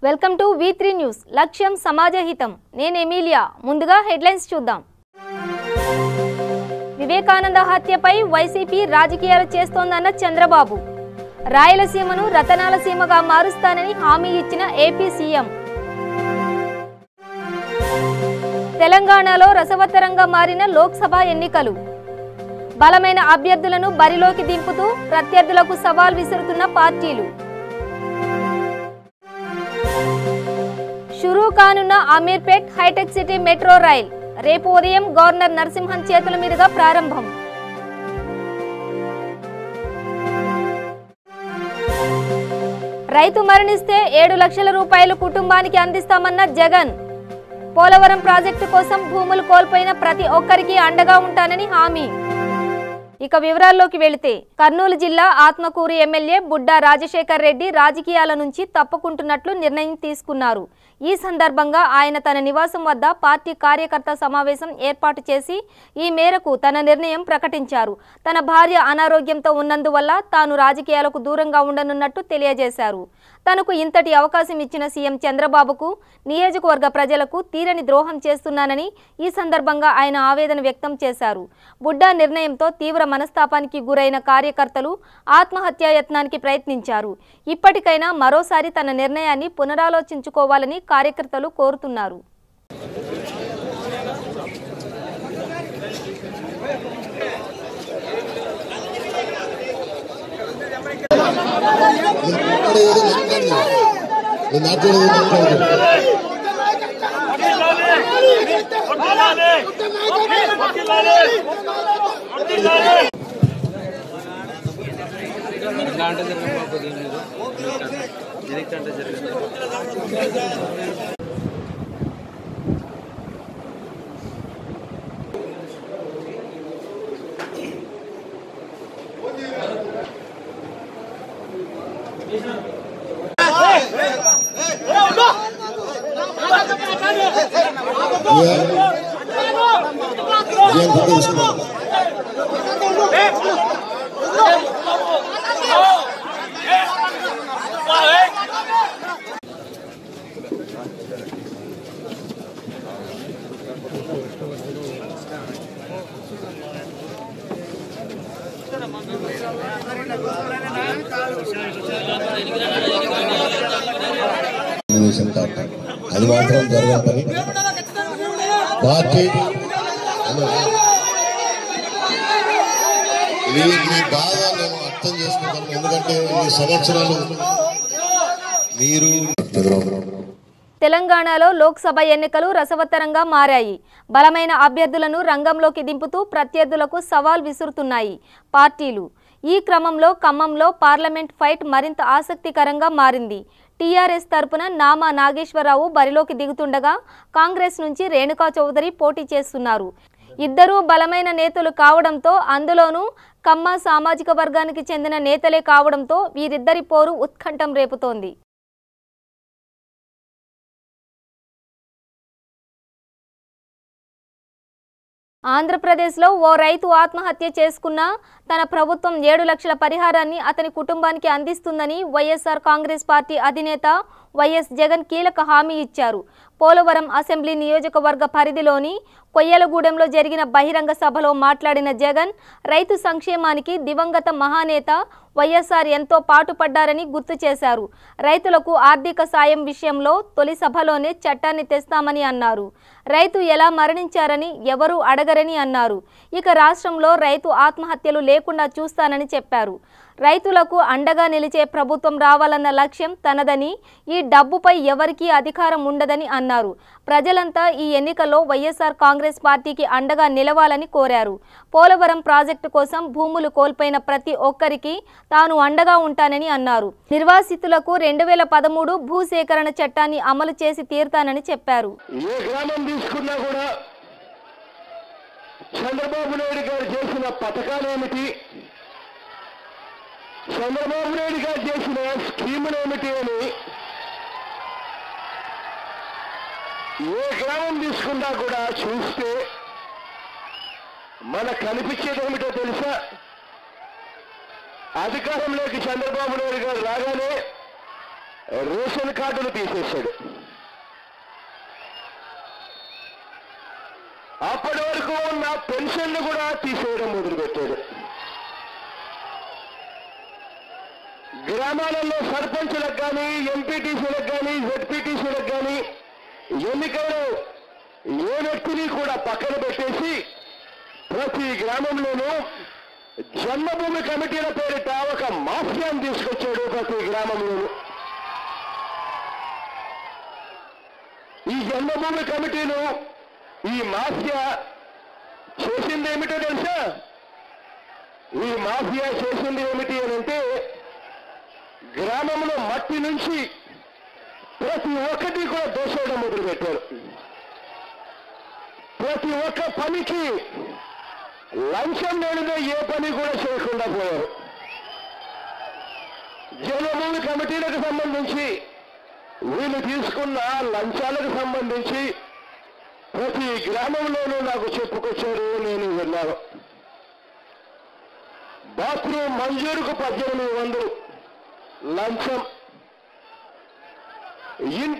Welcome to V3 news. లక్ష్యం సమాజహితం. నేను Emilia. ముందుగా హెడ్లైన్స్ చూద్దాం. వివేకానంద హత్యపై వైసీపీ రాజకీయాలు చేస్తోందన్న చంద్రబాబు. రాయలసీమను రతనాల సీమగా మారుస్తానని హామీ ఇచ్చిన ఏపీ సీఎం. తెలంగాణలో రసవత్తరంగా మారిన లోక్సభ ఎన్నికలు. బలమైన అభ్యర్థులను బరిలోకి దింపుతూ ప్రత్యర్థులకు సవాల్ విసురుతున్న పార్టీలు. షురూ కానున్న Ameerpet hitech city metro rail రేపు ఉదయం గవర్నర్ నరసింహన్ చేతుల మీదుగా ప్రారంభం. రైతు మరణిస్తే 7 లక్షల రూపాయలు కుటుంబానికి అందిస్తామన్న జగన్. పోలవరం ప్రాజెక్టు కోసం భూములు కోల్పోయిన ప్రతి ఒక్కరికి అండగా ఉంటానని హామీ. ఇక వివరాల్లోకి వెళితే కర్నూలు జిల్లా ఆత్మకూరు ఎమ్మెల్యే బుడ్డా రాజశేఖర్ రెడ్డి రాజకీయాల నుంచి తప్పుకుంటున్నట్లు నిర్ణయం తీసుకున్నారు. ఈ సందర్భంగా ఆయన తన నివాసం వద్ద పార్టీ కార్యకర్త సమావేశం ఏర్పాటు చేసి ఈ మేరకు తన నిర్ణయం ప్రకటించారు. తన భార్య అనారోగ్యంతో ఉన్నందువల్ల తాను రాజకీయాలకు దూరంగా ఉండనున్నట్టు తెలియజేశారు. తనకు ఇంతటి అవకాశం ఇచ్చిన సీఎం చంద్రబాబుకు, నియోజకవర్గ ప్రజలకు తీరని ద్రోహం చేస్తున్నానని ఈ సందర్భంగా ఆయన ఆవేదన వ్యక్తం చేశారు. బుడ్డా నిర్ణయంతో తీవ్ర మనస్తాపానికి గురైన కార్యకర్తలు ఆత్మహత్యాయత్నానికి ప్రయత్నించారు. ఇప్పటికైనా మరోసారి తన నిర్ణయాన్ని పునరాలోచించుకోవాలని కార్యకర్తలు కోరుతున్నారు. అది మాత్రం జరగని పని. పార్టీ మీ బాధ నేను అర్థం చేసుకుంటాను. ఎందుకంటే ఈ సంవత్సరాలు మీరు తెలంగాణలో లోక్సభ ఎన్నికలు రసవత్తరంగా మారాయి. బలమైన అభ్యర్థులను రంగంలోకి దింపుతూ ప్రత్యర్థులకు సవాల్ విసురుతున్నాయి పార్టీలు. ఈ క్రమంలో ఖమ్మంలో పార్లమెంట్ ఫైట్ మరింత ఆసక్తికరంగా మారింది. టీఆర్ఎస్ తరపున నామా నాగేశ్వరరావు బరిలోకి దిగుతుండగా కాంగ్రెస్ నుంచి రేణుకా చౌదరి పోటీ చేస్తున్నారు. ఇద్దరూ బలమైన నేతలు కావడంతో, అందులోనూ కమ్మ సామాజిక వర్గానికి చెందిన నేతలే కావడంతో వీరిద్దరి పోరు ఉత్కంఠం రేపుతోంది. ఆంధ్రప్రదేశ్లో ఓ రైతు ఆత్మహత్య చేసుకున్నా తన ప్రభుత్వం 7 లక్షల పరిహారాన్ని అతని కుటుంబానికి అందిస్తుందని వైఎస్ఆర్ కాంగ్రెస్ పార్టీ అధినేత వైఎస్ జగన్ కీలక హామీ ఇచ్చారు. పోలవరం అసెంబ్లీ నియోజకవర్గ పరిధిలోని కొయ్యలగూడెంలో జరిగిన బహిరంగ సభలో మాట్లాడిన జగన్ రైతు సంక్షేమానికి దివంగత మహానేత వైఎస్ఆర్ ఎంతో పాటుపడ్డారని గుర్తు చేశారు. రైతులకు ఆర్థిక సాయం విషయంలో తొలి సభలోనే చట్టాన్ని తెస్తామని అన్నారు. రైతు ఎలా మరణించారని ఎవరూ అడగరని అన్నారు. ఇక రాష్ట్రంలో రైతు ఆత్మహత్యలు లేకుండా చూస్తానని చెప్పారు. రైతులకు అండగా నిలిచే ప్రభుత్వం రావాలన్న లక్ష్యం తనదని, ఈ డబ్బుపై ఎవరికీ అధికారం ఉండదని అన్నారు. ప్రజలంతా ఈ ఎన్నికల్లో వైఎస్ఆర్ కాంగ్రెస్ పార్టీకి అండగా నిలవాలని కోరారు. పోలవరం ప్రాజెక్టు కోసం భూములు కోల్పోయిన ప్రతి ఒక్కరికి తాను అండగా ఉంటానని అన్నారు. నిర్వాసితులకు 2013 భూసేకరణ చట్టాన్ని అమలు చేసి తీరుతానని చెప్పారు. ఏ గ్రామం తీసుకున్నా కూడా చంద్రబాబు నాయుడు గారు చేసిన పథకాలు ఏమిటి, చంద్రబాబు నాయుడు గారు చేసిన స్కీములు ఏమిటి అని ఏ గ్రామం తీసుకున్నా కూడా చూస్తే మనకు కనిపించేది ఏమిటో తెలుసా? అధికారంలోకి చంద్రబాబు నాయుడు గారు రాగానే రేషన్ కార్డులు తీసేశాడు. అప్పటి వరకు ఉన్న పెన్షన్లు కూడా తీసేయడం మొదలుపెట్టాడు. గ్రామాలలో సర్పంచులకు కానీ, ఎంపీటీసీలకు కానీ, జెడ్పీటీసీలకు కానీ ఎన్నికలు ఏ వ్యక్తిని కూడా పక్కన పెట్టేసి ప్రతి గ్రామంలోనూ జన్మభూమి కమిటీల పేరిట ఒక మాఫియాను తీసుకొచ్చాడు. ప్రతి గ్రామంలోనూ ఈ జన్మభూమి కమిటీలు ఈ మాఫియా చేసింది ఏమిటో తెలుసా? ఈ మాఫియా చేసింది ఏమిటి అని అంటే గ్రామంలో మట్టి నుంచి ప్రతి ఒక్కటి కూడా దోసేయడం మొదలుపెట్టారు. ప్రతి ఒక్క పనికి లంచం లేనిదే ఏ పని కూడా చేయకుండా పోయారు. జన్మభూమి కమిటీలకు సంబంధించి వీళ్ళు తీసుకున్న లంచాలకు సంబంధించి ప్రతి గ్రామంలోనూ నాకు చెప్పుకొచ్చారు, నేను విన్నాను. బాత్రూమ్ మంజూరుకు 1800 లంచం.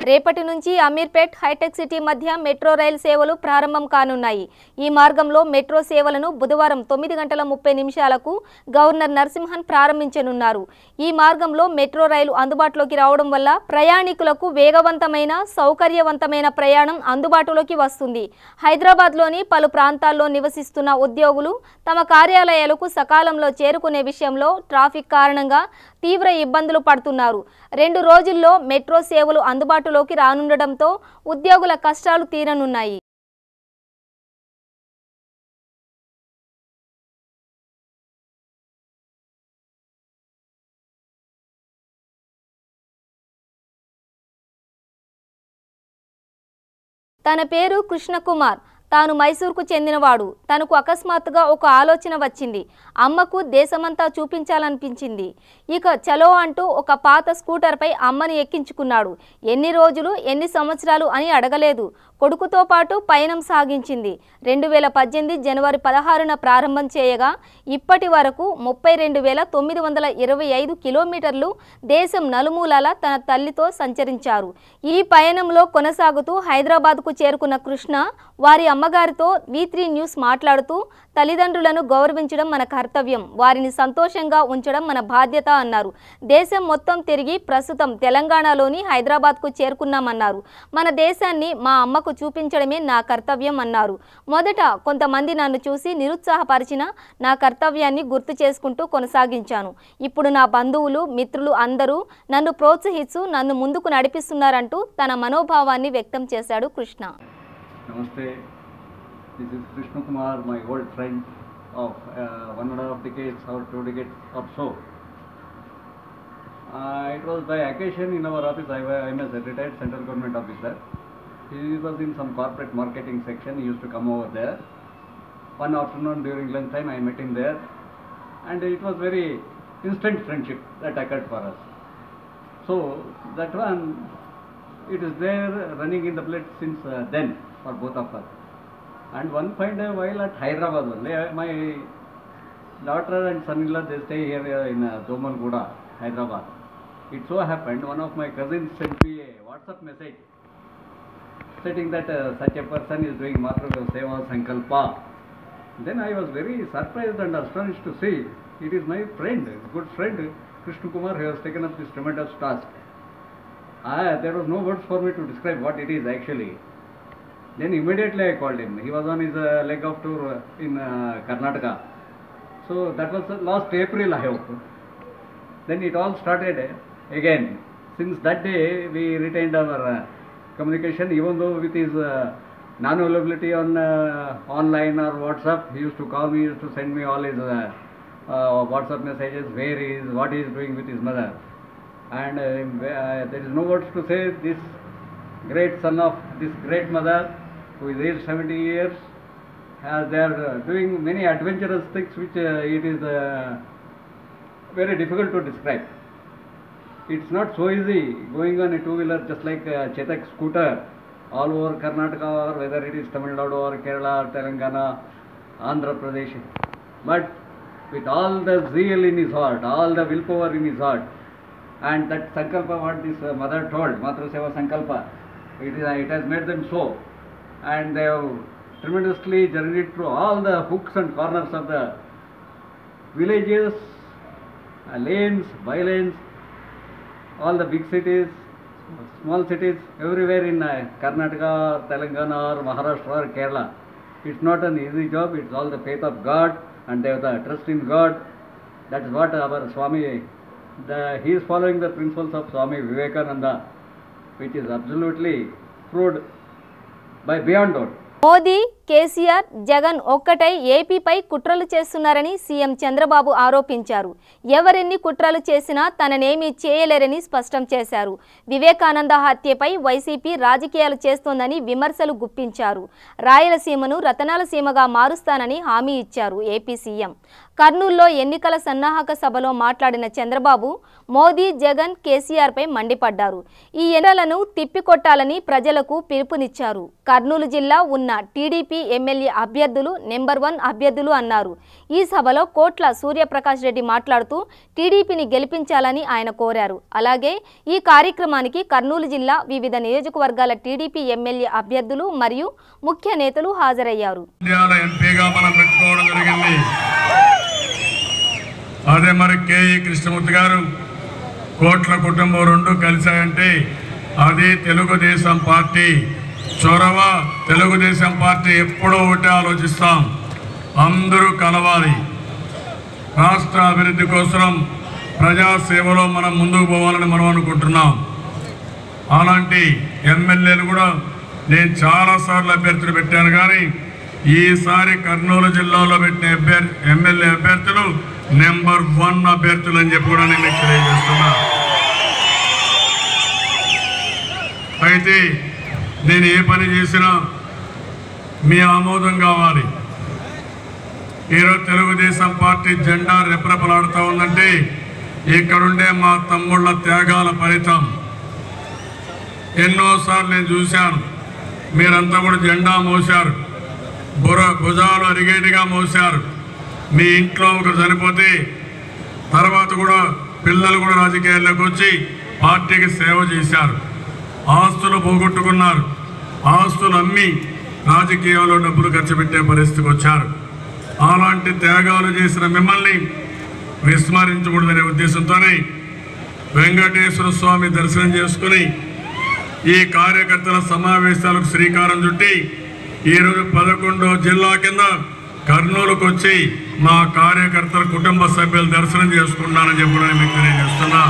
రేపటి నుంచి అమీర్పేట్ హైటెక్ సిటీ మధ్య మెట్రో రైలు సేవలు ప్రారంభం కానున్నాయి. ఈ మార్గంలో మెట్రో సేవలను బుధవారం 9:30 గవర్నర్ నరసింహన్ ప్రారంభించనున్నారు. ఈ మార్గంలో మెట్రో రైలు అందుబాటులోకి రావడం వల్ల ప్రయాణికులకు వేగవంతమైన, సౌకర్యవంతమైన ప్రయాణం అందుబాటులోకి వస్తుంది. హైదరాబాద్లోని పలు ప్రాంతాల్లో నివసిస్తున్న ఉద్యోగులు తమ కార్యాలయాలకు సకాలంలో చేరుకునే విషయంలో ట్రాఫిక్ కారణంగా తీవ్ర ఇబ్బందులు పడుతున్నారు. 2 రోజుల్లో మెట్రో సేవలు అందుబాటులోకి రానుండడంతో ఉద్యోగుల కష్టాలు తీరనున్నాయి. తన పేరు కృష్ణకుమార్. తాను మైసూర్కు చెందినవాడు. తనకు అకస్మాత్తుగా ఒక ఆలోచన వచ్చింది. అమ్మకు దేశమంతా చూపించాలనిపించింది. ఇక చలో అంటూ ఒక పాత స్కూటర్పై అమ్మని ఎక్కించుకున్నాడు. ఎన్ని రోజులు, ఎన్ని సంవత్సరాలు అని అడగలేదు. కొడుకుతో పాటు పయనం సాగించింది. 2018 జనవరి 16న ప్రారంభం చేయగా ఇప్పటి వరకు 32,925 కిలోమీటర్లు దేశం నలుమూలల తన తల్లితో సంచరించారు. ఈ పయనంలో కొనసాగుతూ హైదరాబాద్కు చేరుకున్న కృష్ణ వారి అమ్మగారితో V3 న్యూస్ మాట్లాడుతూ తల్లిదండ్రులను గౌరవించడం మన కర్తవ్యం, వారిని సంతోషంగా ఉంచడం మన బాధ్యత అన్నారు. దేశం మొత్తం తిరిగి ప్రస్తుతం తెలంగాణలోని హైదరాబాద్కు చేరుకున్నామన్నారు. మన దేశాన్ని మా అమ్మకు చూపించడమే నా కర్తవ్యం అన్నారు. మొదట కొంతమంది నన్ను చూసి నిరుత్సాహపరిచిన నా కర్తవ్యాన్ని గుర్తు చేసుకుంటూ కొనసాగించాను. ఇప్పుడు నా బంధువులు, మిత్రులు అందరూ నన్ను ప్రోత్సహిస్తూ నన్ను ముందుకు నడిపిస్తున్నారంటూ తన మనోభావాన్ని వ్యక్తం చేశాడు Krishna. Namaste, this is Krishna Kumar, my old friend of 1.5 decades or 2 decades or so. It was by occasion in our office. I am a retired central government officer. He was in some corporate marketing section. He used to come over there. One afternoon during lunch time, I met him there, and it was very instant friendship that occurred for us. So that one, it is there running in the blood since then for both of us. And one fine day while at Hyderabad only, my daughter and son-in-law, they stay here in Domalguda, Hyderabad. It so happened one of my cousins sent me a WhatsApp message stating that such a person is doing Matruga Seva Sankalpa. Then I was very surprised and astonished to see it is my friend, good friend Krishna Kumar, who has taken up this tremendous task. There was no words for me to describe what it is actually. Then immediately I called him. He was on his leg of tour in Karnataka. So that was last April, I hope. Then it all started again. Since that day we retained our communication, even though with his non-availability on online or WhatsApp, he used to call me, he used to send me all his WhatsApp messages, where he is, what he is doing with his mother. And there is no words to say, this great son of this great mother, who is aged 70 years, they are doing many adventurous things which it is very difficult to describe. It's not so easy going on a two-wheeler just like a Chetak scooter all over Karnataka, or whether it is Tamil Nadu or Kerala or Telangana, Andhra Pradesh. But with all the zeal in his heart, all the willpower in his heart, And that Sankalpa, what this mother told, Matru Seva Sankalpa, it has made them so. And they have tremendously journeyed through all the hooks and corners of the villages, lanes, by-lanes, all the big cities, small cities, everywhere in Karnataka, Telangana, or Maharashtra or Kerala. It's not an easy job, it's all the faith of God, and they have the trust in God. That is what our Swami, he is following the principles of Swami Vivekananda, which is absolutely proved by beyond doubt. Modi KCR Jagan ఒక్కటై ఏపీపై కుట్రలు చేస్తున్నారని CM Chandrababu ఆరోపించారు. ఎవరెన్ని కుట్రలు చేసినా తననేమీ చేయలేరని స్పష్టం చేశారు. వివేకానంద హత్యపై వైసీపీ రాజకీయాలు చేస్తోందని విమర్శలు గుప్పించారు. రాయలసీమను రతనాల సీమగా మారుస్తానని హామీ ఇచ్చారు ఏపీ సీఎం. కర్నూలులో ఎన్నికల సన్నాహక సభలో మాట్లాడిన చంద్రబాబు మోదీ జగన్ కేసీఆర్పై మండిపడ్డారు. ఈ ఎన్నికలను తిప్పికొట్టాలని ప్రజలకు పిలుపునిచ్చారు. కర్నూలు జిల్లా ఉన్న టీడీపీ ఎమ్మెల్యే అభ్యర్థులు నెంబర్ 1 అభ్యర్థులు అన్నారు. ఈ సభలో కోట్ల సూర్యప్రకాష్ రెడ్డి మాట్లాడుతూ టీడీపీని గెలిపించాలని ఆయన కోరారు. అలాగే ఈ కార్యక్రమానికి కర్నూలు జిల్లా వివిధ నియోజకవర్గాల టీడీపీ ఎమ్మెల్యే అభ్యర్థులు మరియు ముఖ్య నేతలు హాజరయ్యారు. అదే మరి కేఈ కృష్ణమూర్తి గారు కోట్ల కుటుంబం 2 కలిశాయంటే అది తెలుగుదేశం పార్టీ చొరవ. తెలుగుదేశం పార్టీ ఎప్పుడూ ఒకటే ఆలోచిస్తాం, అందరూ కలవాలి. రాష్ట్ర అభివృద్ధి కోసం ప్రజాసేవలో మనం ముందుకు పోవాలని మనం అనుకుంటున్నాం. అలాంటి ఎమ్మెల్యేలు కూడా నేను చాలాసార్లు అభ్యర్థులు పెట్టాను, కానీ ఈసారి కర్నూలు జిల్లాలో పెట్టిన ఎమ్మెల్యే అభ్యర్థులు నెంబర్ 1 అభ్యర్థులు అని చెప్పి కూడా నేను తెలియజేస్తున్నా. అయితే నేను ఏ పని చేసినా మీ ఆమోదం కావాలి. ఈరోజు తెలుగుదేశం పార్టీ జెండా రెపరెపలాడుతూ ఉందంటే ఇక్కడుండే మా తమ్ముళ్ళ త్యాగాల ఫలితం. ఎన్నోసార్లు నేను చూశాను, మీరంతా కూడా జెండా మోశారు, భుజాలు అరిగేటిగా మోశారు. మీ ఇంట్లో ఒకరు చనిపోతే తర్వాత కూడా పిల్లలు కూడా రాజకీయాల్లోకి వచ్చి పార్టీకి సేవ చేశారు. ఆస్తులు పోగొట్టుకున్నారు, ఆస్తులు అమ్మి రాజకీయాల్లో డబ్బులు ఖర్చు పెట్టే పరిస్థితికి వచ్చారు. అలాంటి త్యాగాలు చేసిన మిమ్మల్ని విస్మరించకూడదనే ఉద్దేశంతోనే వెంకటేశ్వర స్వామి దర్శనం చేసుకుని ఈ కార్యకర్తల సమావేశాలకు శ్రీకారం చుట్టి ఈరోజు 11వ జిల్లా కింద కర్నూలుకు వచ్చి మా కార్యకర్తల కుటుంబ సభ్యులు దర్శనం చేసుకున్నానని చెప్పడం మీకు తెలియజేస్తున్నా.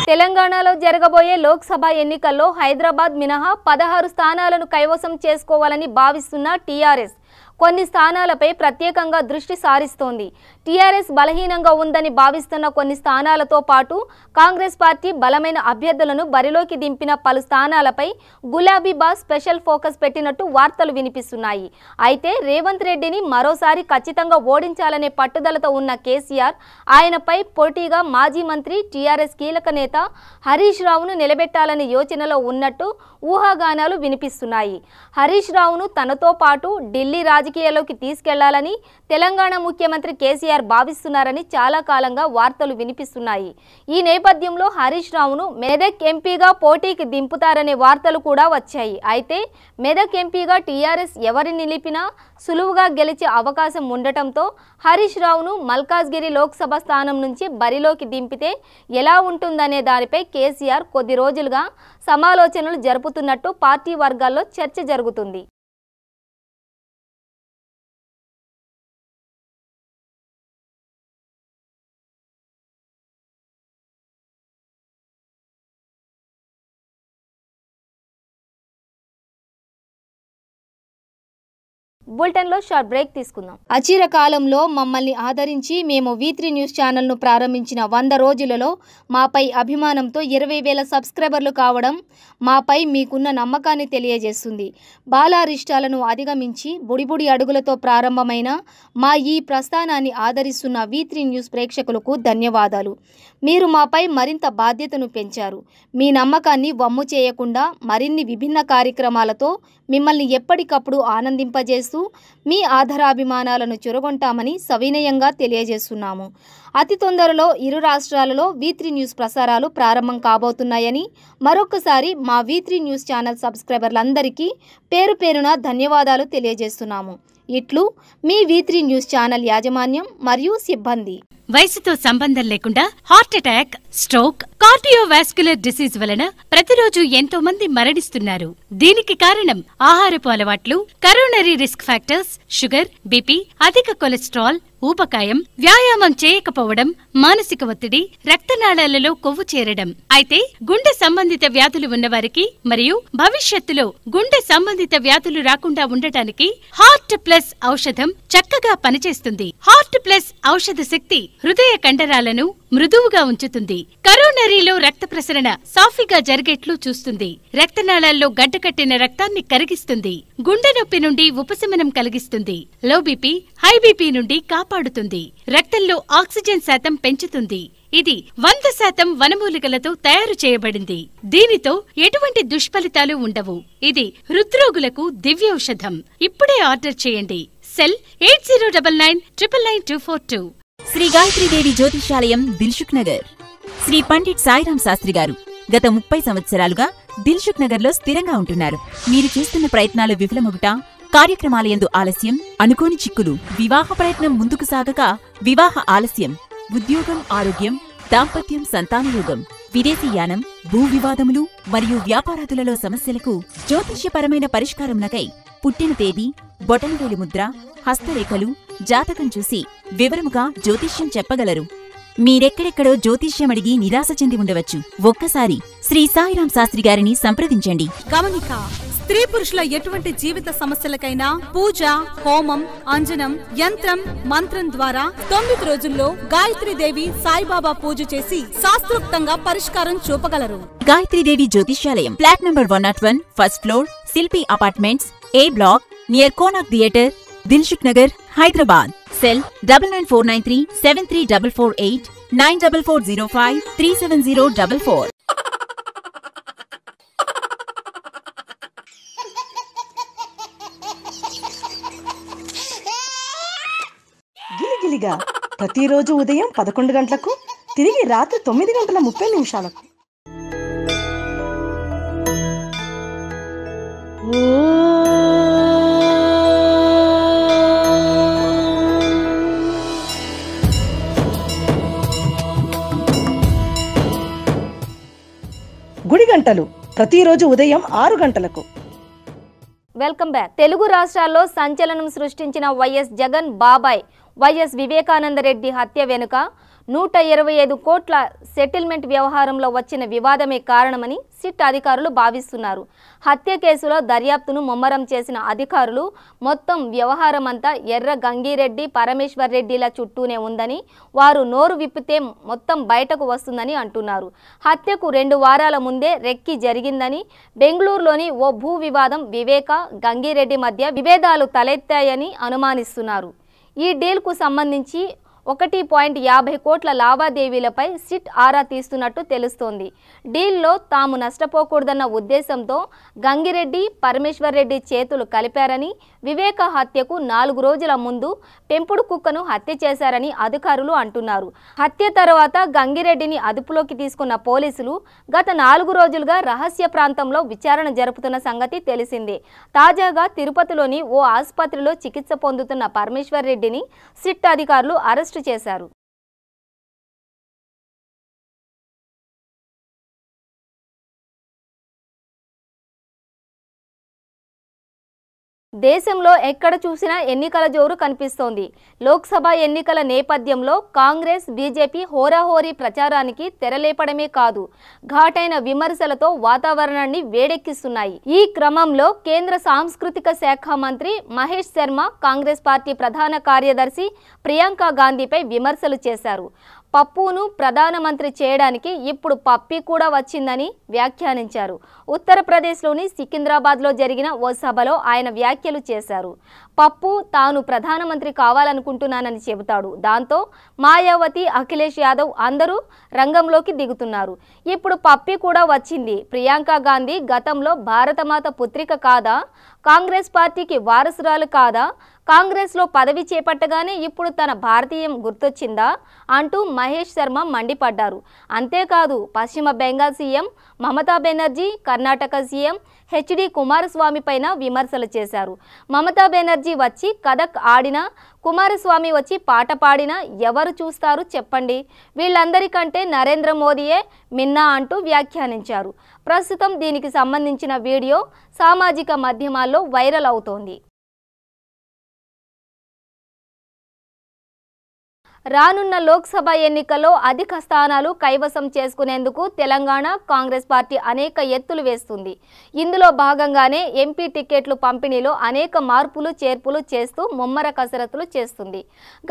తెలంగాణలో జరగబోయే లోక్సభ ఎన్నికల్లో హైదరాబాద్ మినహా 16 స్థానాలను కైవసం చేసుకోవాలని భావిస్తున్న టీఆర్ఎస్ కొన్ని స్థానాలపై ప్రత్యేకంగా దృష్టి సారిస్తోంది. టీఆర్ఎస్ బలహీనంగా ఉందని భావిస్తున్న కొన్ని స్థానాలతో పాటు కాంగ్రెస్ పార్టీ బలమైన అభ్యర్థులను బరిలోకి దింపిన పలు స్థానాలపై గులాబీ బాస్ స్పెషల్ ఫోకస్ పెట్టినట్టు వార్తలు వినిపిస్తున్నాయి. అయితే రేవంత్ రెడ్డిని మరోసారి ఖచ్చితంగా ఓడించాలనే పట్టుదలతో ఉన్న కేసీఆర్ ఆయనపై పోటీగా మాజీ మంత్రి టీఆర్ఎస్ కీలక నేత హరీష్ రావును నిలబెట్టాలనే యోచనలో ఉన్నట్టు ఊహాగానాలు వినిపిస్తున్నాయి. హరీష్ రావును తనతో పాటు ఢిల్లీ రాజకీయాల్లోకి తీసుకెళ్లాలని తెలంగాణ ముఖ్యమంత్రి కేసీఆర్ భావిస్తున్నారని చాలా కాలంగా వార్తలు వినిపిస్తున్నాయి. ఈ నేపథ్యంలో హరీష్ రావును మెదక్ ఎంపీగా పోటీకి దింపుతారనే వార్తలు కూడా వచ్చాయి. అయితే మెదక్ ఎంపీగా టీఆర్ఎస్ ఎవరిని నిలిపినా సులువుగా గెలిచే అవకాశం ఉండటంతో హరీష్ రావును మల్కాజ్గిరి లోక్సభ స్థానం నుంచి బరిలోకి దింపితే ఎలా ఉంటుందనే దానిపై కేసీఆర్ కొద్ది రోజులుగా సమాలోచనలు జరుపుతున్నట్టు పార్టీ వర్గాల్లో చర్చ జరుగుతుంది. బులెటిన్లో షార్ట్ బ్రేక్ తీసుకుందాం. అచిర కాలంలో మమ్మల్ని ఆదరించి మేము V3 న్యూస్ ఛానల్ను ప్రారంభించిన 100 రోజులలో మాపై అభిమానంతో 20,000 సబ్స్క్రైబర్లు కావడం మాపై మీకున్న నమ్మకాన్ని తెలియజేస్తుంది. బాలారిష్టాలను అధిగమించి బుడిబుడి అడుగులతో ప్రారంభమైన మా ఈ ప్రస్థానాన్ని ఆదరిస్తున్న V3 న్యూస్ ప్రేక్షకులకు ధన్యవాదాలు. మీరు మాపై మరింత బాధ్యతను పెంచారు. మీ నమ్మకాన్ని వమ్ము చేయకుండా మరిన్ని విభిన్న కార్యక్రమాలతో మిమ్మల్ని ఎప్పటికప్పుడు ఆనందింపజేస్తూ చేస్తూ మీ ఆధారాభిమానాలను చురగొంటామని సవినయంగా తెలియజేస్తున్నాము. అతి తొందరలో ఇరు రాష్ట్రాలలో V3 న్యూస్ ప్రసారాలు ప్రారంభం కాబోతున్నాయని మరొకసారి మా V3 న్యూస్ ఛానల్ సబ్స్క్రైబర్లందరికీ పేరు పేరున ధన్యవాదాలు తెలియజేస్తున్నాము. ఇట్లు మీ V3 న్యూస్ ఛానల్ యాజమాన్యం మరియు సిబ్బంది. వయసుతో సంబంధం లేకుండా heart attack, stroke, cardiovascular disease వలన ప్రతిరోజు ఎంతో మంది మరణిస్తున్నారు. దీనికి కారణం ఆహారపు అలవాట్లు, coronary risk factors, sugar, BP, అధిక కొలెస్ట్రాల్, ఊబకాయం, వ్యాయామం చేయకపోవడం, మానసిక ఒత్తిడి, రక్తనాళాలలో కొవ్వు చేరడం. అయితే గుండె సంబంధిత వ్యాధులు ఉన్నవారికి మరియు భవిష్యత్తులో గుండె సంబంధిత వ్యాధులు రాకుండా ఉండటానికి హార్ట్ ప్లస్ ఔషధం చక్కగా పనిచేస్తుంది. హార్ట్ ప్లస్ ఔషధ శక్తి హృదయ కండరాలను మృదువుగా ఉంచుతుంది. కరోనరీలో రక్త ప్రసరణ సాఫీగా జరిగేట్లు చూస్తుంది. రక్తనాళాల్లో గడ్డకట్టిన రక్తాన్ని కరిగిస్తుంది. గుండె నొప్పి నుండి ఉపశమనం కలిగిస్తుంది. లో బీపీ, హై బీపీ నుండి కాపాడుతుంది. రక్తంలో ఆక్సిజన్ శాతం పెంచుతుంది. ఇది 100% వనమూలికలతో తయారు చేయబడింది. దీనితో ఎటువంటి దుష్ఫలితాలు ఉండవు. ఇది హృద్రోగులకు దివ్యౌషధం. ఇప్పుడే ఆర్డర్ చేయండి. సెల్ 8099999242. శ్రీ గాయత్రీదేవి జ్యోతిషాలయం, దిల్సుఖ్ నగర్. శ్రీ పండిట్ సాయిరాం శాస్త్రి గారు గత 30 సంవత్సరాలుగా దిల్సుఖ్ నగర్ లో స్థిరంగా ఉంటున్నారు. మీరు చేస్తున్న ప్రయత్నాలు విఫలమగుట, కార్యక్రమాలయందు ఆలస్యం, అనుకోని చిక్కులు, వివాహ ప్రయత్నం ముందుకు సాగక వివాహ ఆలస్యం, ఉద్యోగం, ఆరోగ్యం, దాంపత్యం, సంతానయోగం, విదేశీయానం, భూ వివాదములు మరియు వ్యాపారాదులలో సమస్యలకు జ్యోతిష్యపరమైన పరిష్కారమునకై పుట్టిన తేదీ, బొటనవేలి ముద్ర, హస్తరేఖలు, జాతకం చూసి వివరముగా జ్యోతిష్యం చెప్పగలరు. మీరెక్కడెక్కడో జ్యోతిష్యమడిగి నిరాశ చెంది ఉండవచ్చు. ఒక్కసారి శ్రీ సాయిరాం శాస్త్రి గారిని సంప్రదించండి. గమనిక: స్త్రీ పురుషుల ఎటువంటి జీవిత సమస్యలకైనా పూజ, హోమం, అంజనం, యంత్రం, మంత్రం ద్వారా 9 రోజుల్లో గాయత్రీదేవి సాయిబాబా పూజ చేసి శాస్త్రోక్తంగా పరిష్కారం చూపగలరు. గాయత్రీదేవి జ్యోతిష్యాలయం, flat number 101, first floor, Shilpi apartments, A block, near Konark theatre, Dilsukh Nagar, Hyderabad. Cell 9949373448, 9440537044. గిలిగిలిగా ప్రతిరోజు ఉదయం 11 గంటలకు, తిరిగి రాత్రి 9:30 గుడి గంటలు ప్రతిరోజు ఉదయం 6 గంటలకు. Welcome back. తెలుగు రాష్ట్రాల్లో సంచలనం సృష్టించిన వైఎస్ జగన్ బాబాయ్ వైఎస్ వివేకానందరెడ్డి హత్య వెనుక 125 కోట్ల సెటిల్మెంట్ వ్యవహారంలో వచ్చిన వివాదమే కారణమని సిట్ అధికారులు భావిస్తున్నారు. హత్య కేసులో దర్యాప్తును ముమ్మరం చేసిన అధికారులు మొత్తం వ్యవహారమంతా ఎర్ర గంగిరెడ్డి, పరమేశ్వర్ రెడ్డిల చుట్టూనే ఉందని, వారు నోరు విప్పితే మొత్తం బయటకు వస్తుందని అంటున్నారు. హత్యకు 2 వారాల ముందే రెక్కి జరిగిందని, బెంగళూరులోని ఓ భూ వివాదం వివేక, గంగిరెడ్డి మధ్య విభేదాలు తలెత్తాయని అనుమానిస్తున్నారు. ఈ డీల్కు సంబంధించి 1.50 కోట్ల లావాదేవీలపై సిట్ ఆరా తీస్తున్నట్టు తెలుస్తోంది. డీల్లో తాము నష్టపోకూడదన్న ఉద్దేశంతో గంగిరెడ్డి, పరమేశ్వర్ రెడ్డి చేతులు కలిపారని, వివేక హత్యకు 4 రోజుల ముందు పెంపుడు కుక్కను హత్య చేశారని అధికారులు అంటున్నారు. హత్య తర్వాత గంగిరెడ్డిని అదుపులోకి తీసుకున్న పోలీసులు గత 4 రోజులుగా రహస్య ప్రాంతంలో విచారణ జరుపుతున్న సంగతి తెలిసిందే. తాజాగా తిరుపతిలోని ఓ ఆసుపత్రిలో చికిత్స పొందుతున్న పరమేశ్వర్ రెడ్డిని సిట్ అధికారులు అరెస్టు చేశారు. దేశంలో ఎక్కడ చూసినా ఎన్నికల జోరు కనిపిస్తోంది. లోక్సభ ఎన్నికల నేపథ్యంలో కాంగ్రెస్, బీజేపీ హోరాహోరీ ప్రచారానికి తెరలేపడమే కాదు, ఘాటైన విమర్శలతో వాతావరణాన్ని వేడెక్కిస్తున్నాయి. ఈ క్రమంలో కేంద్ర సాంస్కృతిక శాఖ మంత్రి మహేష్ శర్మ కాంగ్రెస్ పార్టీ ప్రధాన కార్యదర్శి ప్రియాంక గాంధీపై విమర్శలు చేశారు. పప్పును ప్రధానమంత్రి చేయడానికి ఇప్పుడు పప్పి కూడా వచ్చిందని వ్యాఖ్యానించారు. ఉత్తరప్రదేశ్లోని సికింద్రాబాద్లో జరిగిన ఓ సభలో ఆయన వ్యాఖ్యలు చేశారు. పప్పు తాను ప్రధానమంత్రి కావాలనుకుంటున్నానని చెబుతాడు. దాంతో మాయావతి, అఖిలేష్ యాదవ్ అందరూ రంగంలోకి దిగుతున్నారు. ఇప్పుడు పప్పి కూడా వచ్చింది. ప్రియాంక గాంధీ గతంలో భారతమాత పుత్రిక కాదా? కాంగ్రెస్ పార్టీకి వారసురాలు కాదా? కాంగ్రెస్లో పదవి చేపట్టగానే ఇప్పుడు తన భారతీయం గుర్తొచ్చిందా అంటూ మహేష్ శర్మ మండిపడ్డారు. అంతేకాదు పశ్చిమ Bengal CM Mamata Banerjee, Karnataka CM HD Kumaraswamy పైన విమర్శలు చేశారు. మమతా బెనర్జీ వచ్చి కథక్ ఆడినా, కుమారస్వామి వచ్చి పాట పాడినా ఎవరు చూస్తారు చెప్పండి? వీళ్ళందరికంటే నరేంద్ర మోదీయే మిన్నా అంటూ వ్యాఖ్యానించారు. ప్రస్తుతం దీనికి సంబంధించిన వీడియో సామాజిక మాధ్యమాల్లో వైరల్ అవుతోంది. రానున్న లోక్సభ ఎన్నికల్లో అధిక స్థానాలు కైవసం చేసుకునేందుకు తెలంగాణ కాంగ్రెస్ పార్టీ అనేక ఎత్తులు వేస్తుంది. ఇందులో భాగంగానే ఎంపీ టికెట్లు పంపిణీలో అనేక మార్పులు చేర్పులు చేస్తూ ముమ్మర కసరత్తులు చేస్తుంది.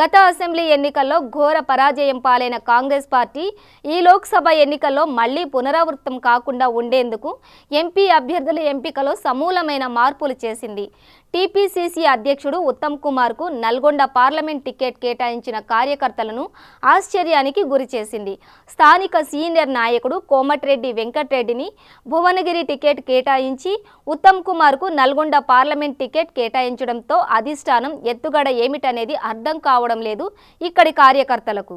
గత అసెంబ్లీ ఎన్నికల్లో ఘోర పరాజయం పాలైన కాంగ్రెస్ పార్టీ ఈ లోక్సభ ఎన్నికల్లో మళ్లీ పునరావృతం కాకుండా ఉండేందుకు ఎంపీ అభ్యర్థుల ఎంపికలో సమూలమైన మార్పులు చేసింది. టీపీసీసీ అధ్యక్షుడు ఉత్తమ్ కుమార్కు నల్గొండ పార్లమెంట్ టికెట్ కేటాయించిన కార్యకర్తలను ఆశ్చర్యానికి గురిచేసింది. స్థానిక సీనియర్ నాయకుడు కోమటిరెడ్డి వెంకటరెడ్డిని భువనగిరి టికెట్ కేటాయించి ఉత్తమ్ కుమార్కు నల్గొండ పార్లమెంట్ టికెట్ కేటాయించడంతో అధిష్టానం ఎత్తుగడ ఏమిటనేది అర్థం కావడం లేదు ఇక్కడి కార్యకర్తలకు.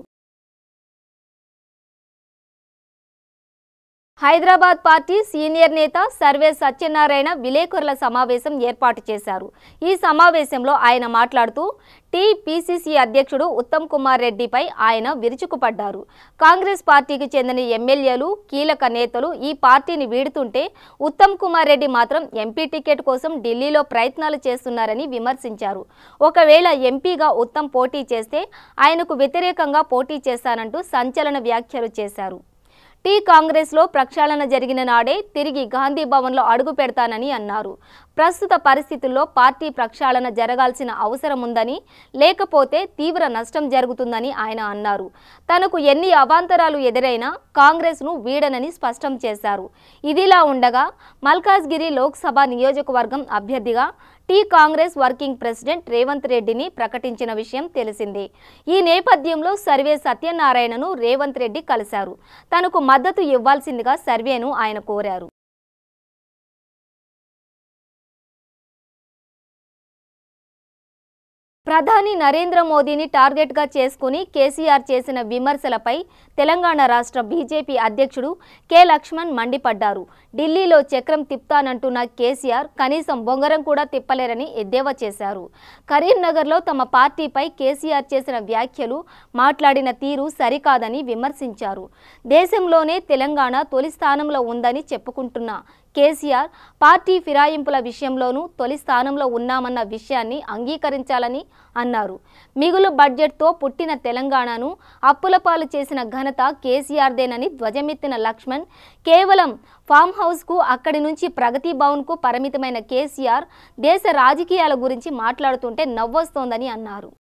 హైదరాబాద్ పార్టీ సీనియర్ నేత సర్వే సత్యనారాయణ విలేకరుల సమావేశం ఏర్పాటు చేశారు. ఈ సమావేశంలో ఆయన మాట్లాడుతూ టీపీసీసీ అధ్యక్షుడు ఉత్తమ్ కుమార్ రెడ్డిపై ఆయన విరుచుకుపడ్డారు. కాంగ్రెస్ పార్టీకి చెందిన ఎమ్మెల్యేలు, కీలక నేతలు ఈ పార్టీని వీడుతుంటే ఉత్తమ్ కుమార్ రెడ్డి మాత్రం ఎంపీ టికెట్ కోసం ఢిల్లీలో ప్రయత్నాలు చేస్తున్నారని విమర్శించారు. ఒకవేళ ఎంపీగా ఉత్తమ్ పోటీ చేస్తే ఆయనకు వ్యతిరేకంగా పోటీ చేస్తానంటూ సంచలన వ్యాఖ్యలు చేశారు. టీ కాంగ్రెస్లో ప్రక్షాళన జరిగిన నాడే తిరిగి గాంధీ భవన్లో అడుగు పెడతానని అన్నారు. ప్రస్తుత పరిస్థితుల్లో పార్టీ ప్రక్షాళన జరగాల్సిన అవసరం ఉందని, లేకపోతే తీవ్ర నష్టం జరుగుతుందని ఆయన అన్నారు. తనకు ఎన్ని అవాంతరాలు ఎదురైనా కాంగ్రెస్ను వీడనని స్పష్టం చేశారు. ఇదిలా ఉండగా మల్కాజ్గిరి లోక్సభ నియోజకవర్గం అభ్యర్థిగా T Congress working president Revanth రెడ్డిని ప్రకటించిన విషయం తెలిసిందే. ఈ నేపథ్యంలో సర్వే సత్యనారాయణను రేవంత్ రెడ్డి కలిశారు. తనకు మద్దతు ఇవ్వాల్సిందిగా సర్వేను ఆయన కోరారు. ప్రధాని నరేంద్ర మోదీని టార్గెట్గా చేసుకుని కేసీఆర్ చేసిన విమర్శలపై తెలంగాణ రాష్ట్ర బీజేపీ అధ్యక్షుడు కె లక్ష్మణ్ మండిపడ్డారు. ఢిల్లీలో చక్రం తిప్పుతానంటున్న కేసీఆర్ కనీసం బొంగరం కూడా తిప్పలేరని ఎద్దేవా చేశారు. కరీంనగర్లో తమ పార్టీపై కేసీఆర్ చేసిన వ్యాఖ్యలు, మాట్లాడిన తీరు సరికాదని విమర్శించారు. దేశంలోనే తెలంగాణ తొలి స్థానంలో ఉందని చెప్పుకుంటున్న కేసీఆర్ పార్టీ ఫిరాయింపుల విషయంలోనూ తొలి స్థానంలో ఉన్నామన్న విషయాన్ని అంగీకరించాలని అన్నారు. మిగులు బడ్జెట్తో పుట్టిన తెలంగాణను అప్పులపాలు చేసిన ఘనత కేసీఆర్దేనని ధ్వజమెత్తిన లక్ష్మణ్, కేవలం ఫామ్ హౌస్కు, అక్కడి నుంచి ప్రగతి భవన్కు పరిమితమైన కేసీఆర్ దేశ రాజకీయాల గురించి మాట్లాడుతుంటే నవ్వొస్తోందని అన్నారు.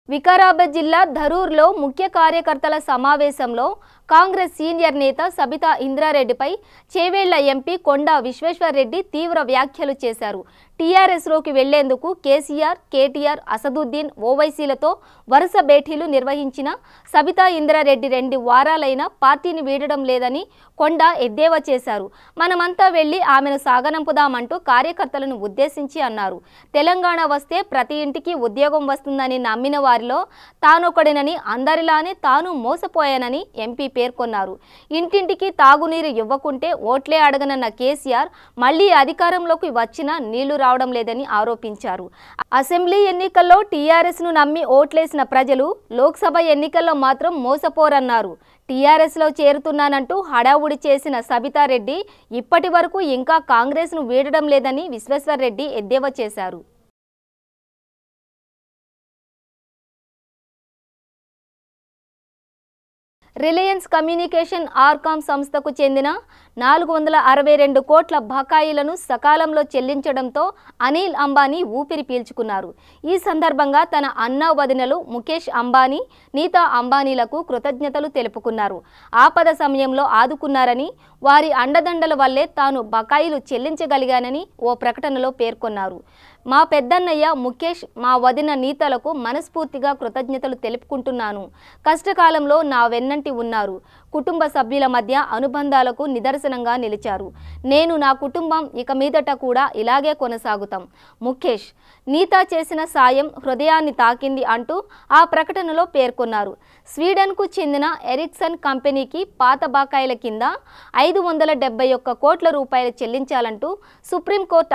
వికారాబాద్ జిల్లా ధరూర్లో ముఖ్య కార్యకర్తల సమావేశంలో కాంగ్రెస్ సీనియర్ నేత సబితా ఇంద్రారెడ్డిపై చేవేళ్ల ఎంపీ కొండా విశ్వేశ్వర్రెడ్డి తీవ్ర వ్యాఖ్యలు చేశారు. టీఆర్ఎస్లోకి వెళ్లేందుకు కేసీఆర్, కేటీఆర్, అసదుద్దీన్, ఓవైసీలతో వరుస భేటీలు నిర్వహించిన సబితా ఇంద్రారెడ్డి 2 వారాలైనా పార్టీని వీడడం లేదని కొండా ఎద్దేవా చేశారు. మనమంతా వెళ్లి ఆమెను సాగనంపుదామంటూ కార్యకర్తలను ఉద్దేశించి అన్నారు. తెలంగాణ వస్తే ప్రతి ఇంటికి ఉద్యోగం వస్తుందని నమ్మిన వారిలో తానొకడినని, అందరిలానే తాను మోసపోయానని ఎంపీ పేర్కొన్నారు. ఇంటింటికి తాగునీరు ఇవ్వకుంటే ఓట్లే అడగనన్న కేసీఆర్ మళ్లీ అధికారంలోకి వచ్చినా నీళ్లు రావడం లేదని ఆరోపించారు. అసెంబ్లీ ఎన్నికల్లో టీఆర్ఎస్ను నమ్మి ఓట్లేసిన ప్రజలు లోక్సభ ఎన్నికల్లో మాత్రం మోసపోరన్నారు. టీఆర్ఎస్లో చేరుతున్నానంటూ హడావుడి చేసిన సబితారెడ్డి ఇప్పటి వరకు ఇంకా కాంగ్రెస్ను వీడడం లేదని విశ్వేశ్వర్రెడ్డి ఎద్దేవా చేశారు. రిలయన్స్ కమ్యూనికేషన్ ఆర్కామ్ సంస్థకు చెందిన 462 కోట్ల బకాయిలను సకాలంలో చెల్లించడంతో అనిల్ అంబానీ ఊపిరి పీల్చుకున్నారు. ఈ సందర్భంగా తన అన్న వదినలు ముఖేష్ అంబానీ, నీతా అంబానీలకు కృతజ్ఞతలు తెలుపుకున్నారు. ఆపద సమయంలో ఆదుకున్నారని, వారి అండదండల వల్లే తాను బకాయిలు చెల్లించగలిగానని ఓ ప్రకటనలో పేర్కొన్నారు. మా పెద్దన్నయ్య ముఖేష్, మా వదిన నీతలకు మనస్ఫూర్తిగా కృతజ్ఞతలు తెలుపుకుంటున్నాను. కష్టకాలంలో నా వెన్నంటి ఉన్నారు. కుటుంబ సభ్యుల మధ్య అనుబంధాలకు నిదర్శనంగా నిలిచారు. నేను, నా కుటుంబం ఇక మీదట కూడా ఇలాగే కొనసాగుతాం. ముఖేష్, నీతా చేసిన సాయం హృదయాన్ని తాకింది అంటూ ఆ ప్రకటనలో పేర్కొన్నారు. స్వీడన్కు చెందిన ఎరిక్సన్ కంపెనీకి పాత బకాయిల కింద 571 కోట్ల రూపాయలు చెల్లించాలంటూ సుప్రీంకోర్టు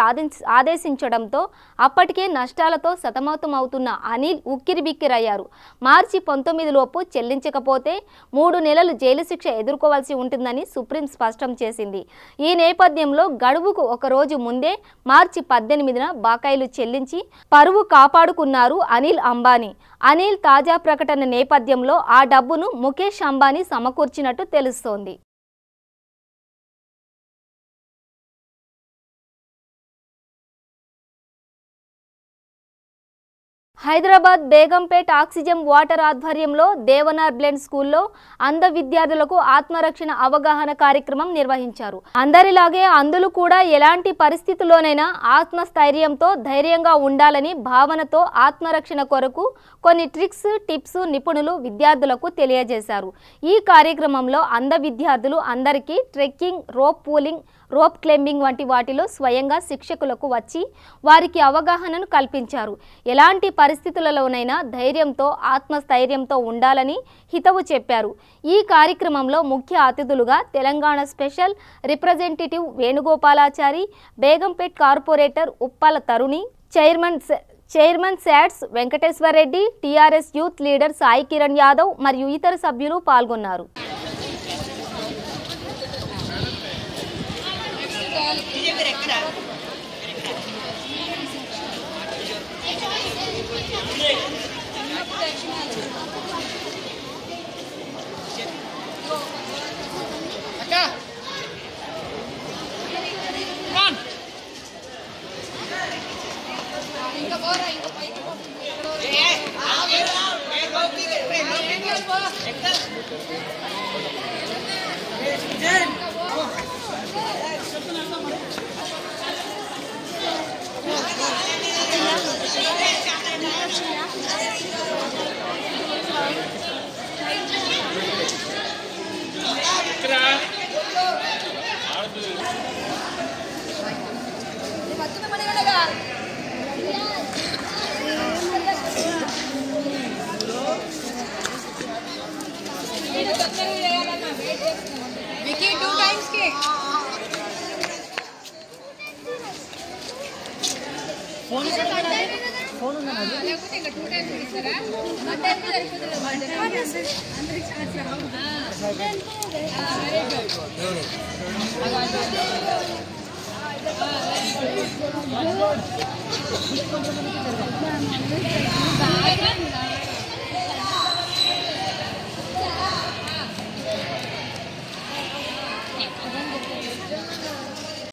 ఆదేశించడంతో అప్పటికే నష్టాలతో సతమతమవుతున్న అనిల్ ఉక్కిరిబిక్కిరయ్యారు. మార్చి 19 లోపు చెల్లించకపోతే 3 నెలలు జైలు శిక్ష ఎదుర్కోవాల్సి ఉంటుందని సుప్రీం స్పష్టం చేసింది. ఈ నేపథ్యంలో గడువుకు ఒక రోజు ముందే మార్చి 18న బకాయిలు చెల్లించి పరువు కాపాడుకున్నారు అనిల్ అంబానీ. అనిల్ తాజా ప్రకటన నేపథ్యంలో ఆ డబ్బును ముఖేష్ అంబానీ సమకూర్చినట్టు తెలుస్తోంది. హైదరాబాద్ బేగంపేట్ ఆక్సిజన్ వాటర్ ఆధ్వర్యంలో దేవనార్ బ్లెండ్ స్కూల్లో అంధ విద్యార్థులకు ఆత్మరక్షణ అవగాహన కార్యక్రమం నిర్వహించారు. అందరిలాగే అంధులు కూడా ఎలాంటి పరిస్థితుల్లోనైనా ఆత్మస్థైర్యంతో ధైర్యంగా ఉండాలని భావనతో ఆత్మరక్షణ కొరకు కొన్ని ట్రిక్స్, టిప్స్ నిపుణులు విద్యార్థులకు తెలియజేశారు. ఈ కార్యక్రమంలో అంధ విద్యార్థులు అందరికీ trekking, rope pooling, rope climbing వంటి వాటిలో స్వయంగా శిక్షకులకు వచ్చి వారికి అవగాహనను కల్పించారు. ఎలాంటి పరిస్థితులలోనైనా ధైర్యంతో, ఆత్మస్థైర్యంతో ఉండాలని హితవు చెప్పారు. ఈ కార్యక్రమంలో ముఖ్య అతిథులుగా Telangana special representative Venugopalachari, Begumpet corporator Uppala Taruni, chairman SATS Venkateswarareddy, TRS youth leader Sai Kiran Yadav మరియు ఇతర సభ్యులు పాల్గొన్నారు.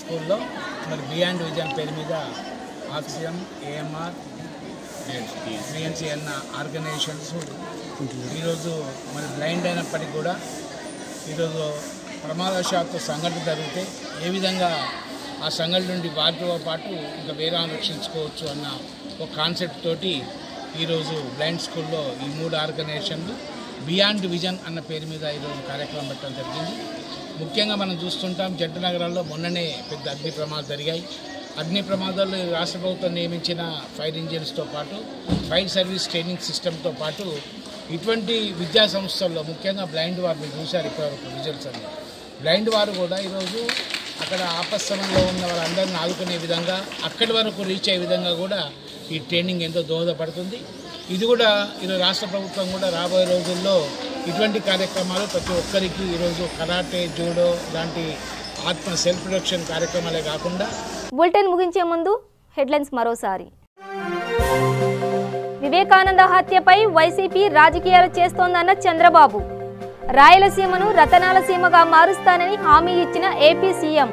స్కూల్లో మరి బియాండ్ విజన్ పేరు మీద ఆక్సిజన్, ఏఎంఆర్, బిఎన్సి అన్న ఆర్గనైజేషన్స్ ఈరోజు మరి బ్లైండ్ అయినప్పటికీ కూడా ఈరోజు ప్రమాదవశాత్తు సంఘటన జరిగితే ఏ విధంగా ఆ సంఘటన నుండి వాటితో పాటు ఇంకా వేరే రక్షించుకోవచ్చు అన్న ఒక కాన్సెప్ట్ తోటి ఈరోజు బ్లైండ్ స్కూల్లో ఈ 3 ఆర్గనైజేషన్లు బియాండ్ విజన్ అన్న పేరు మీద ఈరోజు కార్యక్రమం పెట్టడం జరిగింది. ముఖ్యంగా మనం చూస్తుంటాం జంట నగరాల్లో మొన్ననే పెద్ద అగ్ని ప్రమాదాలు జరిగాయి. అగ్ని ప్రమాదాల్లో రాష్ట్ర ప్రభుత్వం నియమించిన ఫైర్ ఇంజిన్స్తో పాటు ఫైర్ సర్వీస్ ట్రైనింగ్ సిస్టమ్తో పాటు ఇటువంటి విద్యా సంస్థల్లో ముఖ్యంగా బ్లైండ్ వారిని చూశారు ఇప్పటివరకు రిజల్ట్స్ అని. బ్లైండ్ వారు కూడా ఈరోజు అక్కడ ఆపత్సమయంలో ఉన్న వాళ్ళందరినీ ఆదుకునే విధంగా అక్కడి వరకు రీచ్ అయ్యే విధంగా కూడా ఈ ట్రైనింగ్ ఎంతో దోహదపడుతుంది. ఇది కూడా ఈరోజు రాష్ట్ర ప్రభుత్వం కూడా రాబోయే రోజుల్లో ఇటువంటి కార్యక్రమాలు ప్రతి ఒక్కరికి ఈరోజు కరాటే, జూడో లాంటి ఆత్మ సెల్ఫ్ ప్రొడక్షన్ కార్యక్రమాలే కాకుండా. బులెటిన్ ముగించే ముందు హెడ్లైన్స్ మరోసారి. వివేకానంద హత్యపై వైసీపీ రాజకీయాలు చేస్తోందన్న చంద్రబాబు. రాయలసీమను రతనాల సీమగా మారుస్తానని హామీ ఇచ్చిన ఏపీ సీఎం.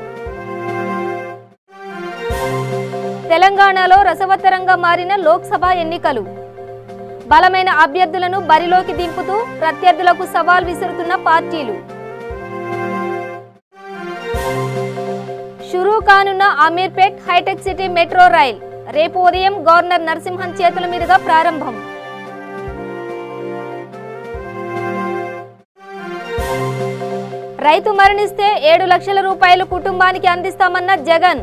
తెలంగాణలో రసవత్తరంగా మారిన లోక్సభ ఎన్నికలు. బలమైన అభ్యర్థులను బరిలోకి దింపుతూ ప్రత్యర్థులకు సవాల్ విసురుతున్న పార్టీలు. షురూ కానున్న Ameerpet hitech city metro rail రేపు ఉదయం గవర్నర్ నరసింహన్ చేతుల మీదుగా ప్రారంభం. రైతు మరణిస్తే 7 లక్షల రూపాయలు కుటుంబానికి అందిస్తామన్న జగన్.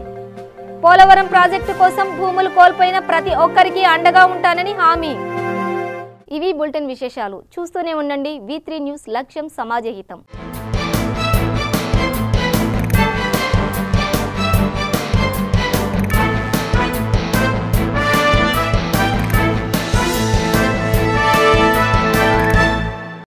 పోలవరం ప్రాజెక్టు కోసం భూములు కోల్పోయిన ప్రతి ఒక్కరికి అండగా ఉంటానని హామీ. ఇవి బులెటిన్ విశేషాలు. చూస్తూనే ఉండండి V3 న్యూస్, లక్ష్యం సమాజహితం.